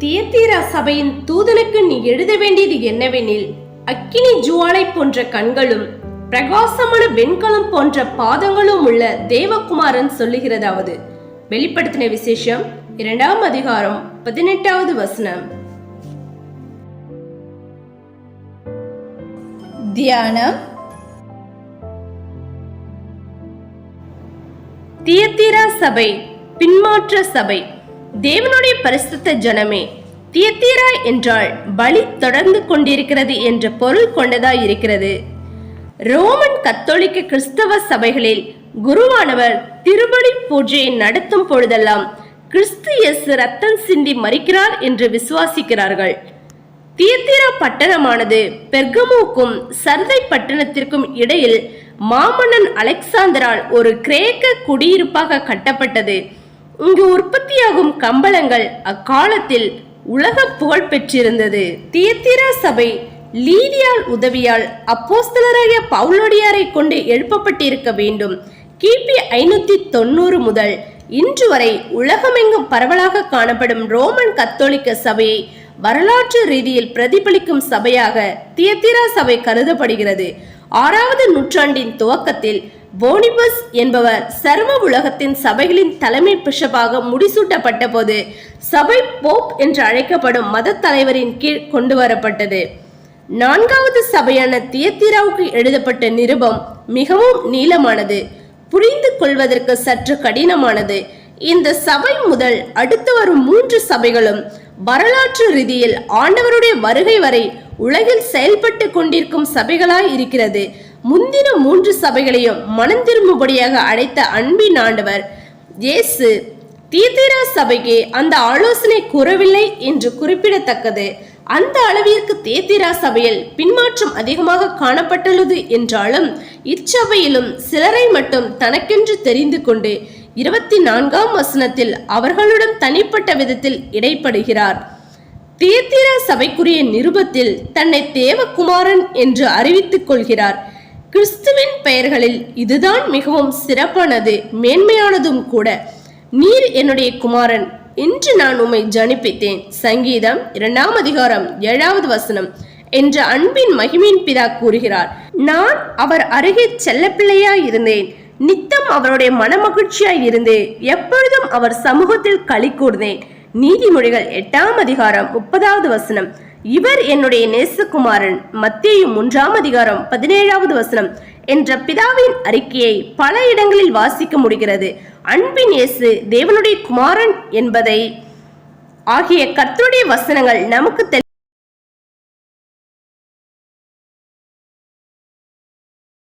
தியத்தீரா சபையின் தூதனுக்கு நீ எழுத வேண்டியது என்னவெனில், அக்கினி ஜுவாலை போன்ற கண்களும் பிரகாசமான வெண்கலம் போன்ற பாதங்களும் உள்ள தேவகுமாரன் சொல்லுகிறதாவது. வெளிப்படுத்தின விசேஷம் 2ஆம் அதிகாரம் 18வது வசனம். தியானம். தியத்தீரா சபை பின்மாற்ற சபை. தேவனுடைய பரிசுத்த ஜனமே, தியத்தீரா என்றால் பலி தொடர்ந்து கொண்டிருக்கிறது என்ற பொருள் கொண்டதாய் இருக்கிறது. ரோமன் கத்தோலிக்க கிறிஸ்தவ சபைகளில் குருவானவர் திருபலி பூஜையை நடத்தும் பொழுதெல்லாம் கிறிஸ்து இயேசு ரத்தம் சிந்தி மரிக்கிறார் என்று விசுவாசிக்கிறார்கள். தியத்தீரா பட்டணமானது பெர்கமுக்கும் சர்தை பட்டணத்திற்கும் இடையில் மாமன்னன் அலெக்சாந்தரால் ஒரு கிரேக்க குடியிருப்பாக கட்டப்பட்டது. இங்கு உற்பத்தியாகும் கம்பளங்கள் அக்காலத்தில் உலக புகழ் பெற்றிருந்தது. தியத்தீரா சபை லீதியால் உதவியால் அப்போஸ்தலராகிய பவுலடியாரை கொண்டு எழுப்பப்பட்டிருக்க வேண்டும். கிபி 590 முதல் இன்று வரை உலகமெங்கும் பரவலாக காணப்படும் ரோமன் கத்தோலிக்க சபையை வரலாற்று ரீதியில் பிரதிபலிக்கும் சபையாக தியத்தீரா சபை கருதப்படுகிறது. 6வது நூற்றாண்டின் துவக்கத்தில் போனிபஸ் என்பவர் சர்வ உலகத்தின் சபைகளின் தலைமை பிஷப்பாக முடிசூட்டப்பட்ட போது சபை போப் என்று அழைக்கப்படும் மத தலைவரின் கீழ் கொண்டு வரப்பட்டது. 4வது சபையான தியத்தீராவுக்கு எழுதப்பட்ட நிருபம் மிகவும் நீளமானது, புரிந்து கொள்வதற்கு சற்று கடினமானது. இந்த சபை முதல் அடுத்து வரும் 3 சபைகளும் வரலாற்று ரீதியில் ஆண்டவருடைய வருகை வரை உலகில் செயல்பட்டு கொண்டிருக்கும் சபைகளாய் இருக்கிறது. முந்தின 3 சபைகளையும் மனம் திரும்பும்படியாக அழைத்த அன்பின் ஆண்டவர் இயேசு தியத்தீரா சபைக்கு அந்த ஆலோசனை கூறவில்லை என்று குறிப்பிடத்தக்கது. அந்த அளவிற்கு தியத்தீரா சபையில் பின்மாற்றம் அதிகமாக காணப்பட்டுள்ளது என்றாலும் இச்சபையிலும் சிலரை மட்டும் தனக்கென்று தெரிந்து கொண்டு 24ஆம் வசனத்தில் அவர்களுடன் தனிப்பட்ட விதத்தில் இடைப்படுகிறார். தியத்தீரா சபைக்குரிய நிருபத்தில் தன்னை தேவகுமாரன் என்று அறிவித்துக் கொள்கிறார். கிறிஸ்துவின் பெயர்களில் இதுதான் மிகவும் சிறப்பானது, மேன்மையானதும் கூட. நீர் என்னுடைய குமாரன், இன்று நான் உம்மை ஜனிப்பித்தேன். சங்கீதம் 2ஆம் அதிகாரம் 7வது வசனம் என்ற அன்பின் மகிமையின் பிதா கூறுகிறார். நான் அவர் அருகே செல்லப்பிள்ளையாய் இருந்தேன், நித்தம் அவருடைய மனமகிழ்ச்சியாய் இருந்தேன், எப்பொழுதும் அவர் சமூகத்தில் களி கூர்ந்தேன். நீதிமொழிகள் 8ஆம் அதிகாரம் 30வது வசனம். இவர் என்னுடைய நேசகுமாரன். மத்தேயு 3ஆம் அதிகாரம் 17வது வசனம் என்ற பிதாவின் அறிக்கையை பல இடங்களில் வாசிக்க முடிகிறது. அன்பின் இயேசு தேவனுடைய குமாரன் என்பதை ஆகிய கர்த்தருடைய வசனங்கள் நமக்கு